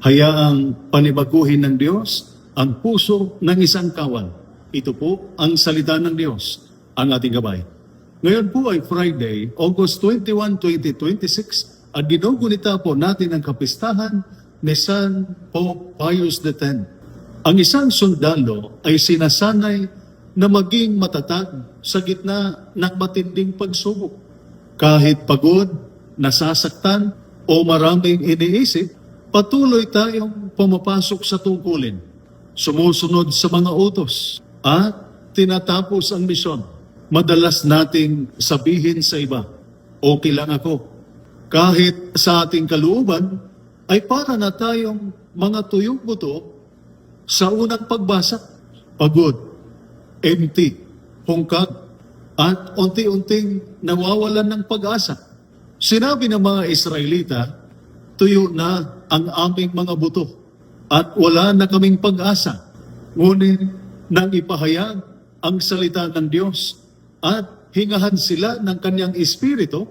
Hayaang panibaguhin ng Diyos ang puso ng isang kawal. Ito po ang salita ng Diyos, ang ating gabay. Ngayon po ay Friday, August 21, 2026 at ginugunita po natin ang kapistahan ni San Pope Pius X. Ang isang sundalo ay sinasanay na maging matatag sa gitna ng matinding pagsubok. Kahit pagod, nasasaktan o maraming iniisip, patuloy tayong pumapasok sa tungkulin, sumusunod sa mga utos at tinatapos ang misyon. Madalas nating sabihin sa iba, okay lang ako. Kahit sa ating kalooban ay para na tayong mga tuyong buto sa unang pagbasa. Pagod, empty, hungkag, at unti-unting nawawalan ng pag-asa. Sinabi ng mga Israelita, tuyo na ang aming mga buto at wala na kaming pag-asa. Ngunit nang ipahayag ang salita ng Diyos at hingahan sila ng kanyang espiritu,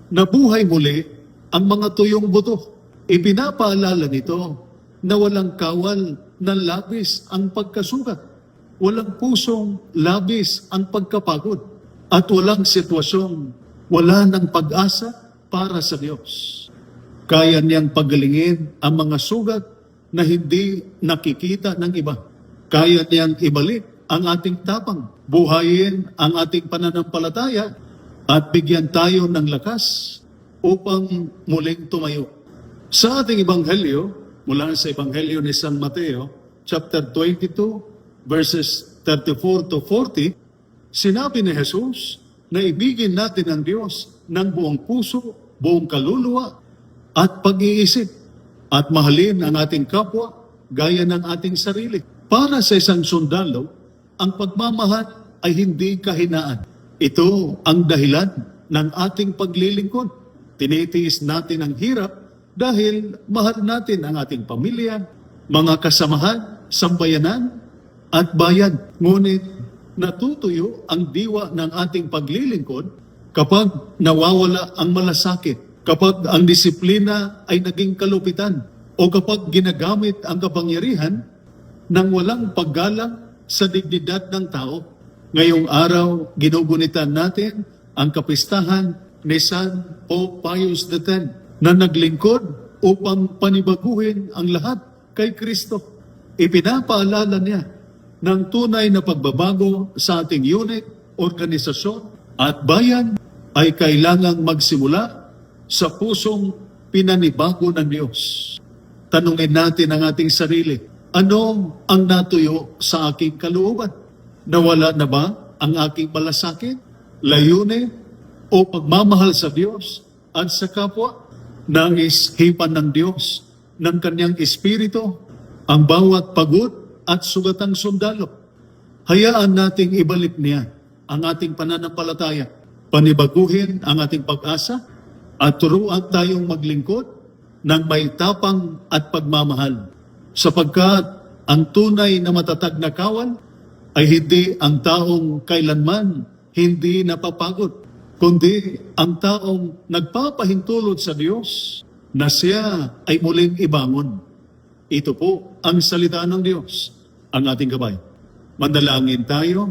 nabuhay muli ang mga tuyong buto. Ipinapaalala nito na walang kawal na labis ang pagkasugat, walang pusong labis ang pagkapagod, at walang sitwasyong wala ng pag-asa para sa Diyos. Kaya niyang pagalingin ang mga sugat na hindi nakikita ng iba. Kaya niyang ibalik ang ating tapang, buhayin ang ating pananampalataya, at bigyan tayo ng lakas upang muling tumayo. Sa ating Ebanghelyo, mula sa Ebanghelyo ni San Mateo, chapter 22, verses 34 to 40, sinabi ni Jesus na ibigin natin ang Diyos ng buong puso, buong kaluluwa, at pag-iisip, at mahalin ang ating kapwa gaya ng ating sarili. Para sa isang sundalo, ang pagmamahal ay hindi kahinaan. Ito ang dahilan ng ating paglilingkod. Tinitiis natin ang hirap dahil mahal natin ang ating pamilya, mga kasamahan, sambayanan, at bayan. Ngunit natutuyo ang diwa ng ating paglilingkod kapag nawawala ang malasakit, kapag ang disiplina ay naging kalupitan, o kapag ginagamit ang kapangyarihan ng walang paggalang sa dignidad ng tao. Ngayong araw, ginugunitan natin ang kapistahan ni San Pope Pius X na naglingkod upang panibaguhin ang lahat kay Kristo. Ipinapaalala niya ng tunay na pagbabago sa ating unit, organisasyon at bayan ay kailangang magsimula sa pusong pinanibago ng Diyos. Tanungin natin ang ating sarili, ano ang natuyo sa aking kalooban? Nawala na ba ang aking malasakit, layunin, o pagmamahal sa Diyos at sa kapwa? Nais hipan ng Diyos ng kanyang espiritu ang bawat pagod at sugatang sundalo. Hayaan nating ibalik niya ang ating pananampalataya, panibaguhin ang ating pag-asa, at turuan tayong maglingkod ng may tapang at pagmamahal. Sapagkat ang tunay na matatag na kawal ay hindi ang taong kailanman hindi napapagod, kundi ang taong nagpapahintulot sa Diyos na siya ay muling ibangon. Ito po ang salita ng Diyos, ang ating gabay. Mandalangin tayo.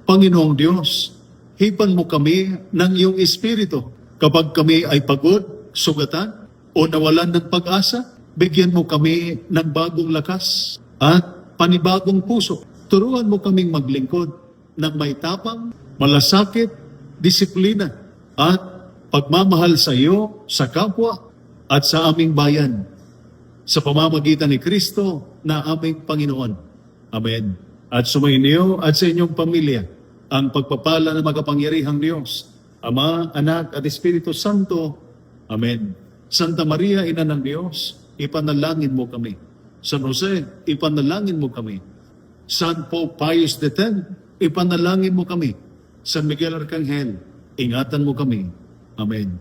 Panginoong Diyos, hipan mo kami ng iyong espiritu. Kapag kami ay pagod, sugatan, o nawalan ng pag-asa, bigyan mo kami ng bagong lakas at panibagong puso. Turuan mo kaming maglingkod ng may tapang, malasakit, disiplina, at pagmamahal sa iyo, sa kapwa, at sa aming bayan. Sa pamamagitan ni Kristo na aming Panginoon. Amen. At sumainyo at sa inyong pamilya ang pagpapala ng makapangyarihang Diyos, Ama, Anak, at Espiritu Santo. Amen. Santa Maria, Ina ng Diyos, ipanalangin mo kami. San Jose, ipanalangin mo kami. San Pope Pius X, ipanalangin mo kami. San Miguel Arcangel, ingatan mo kami. Amen.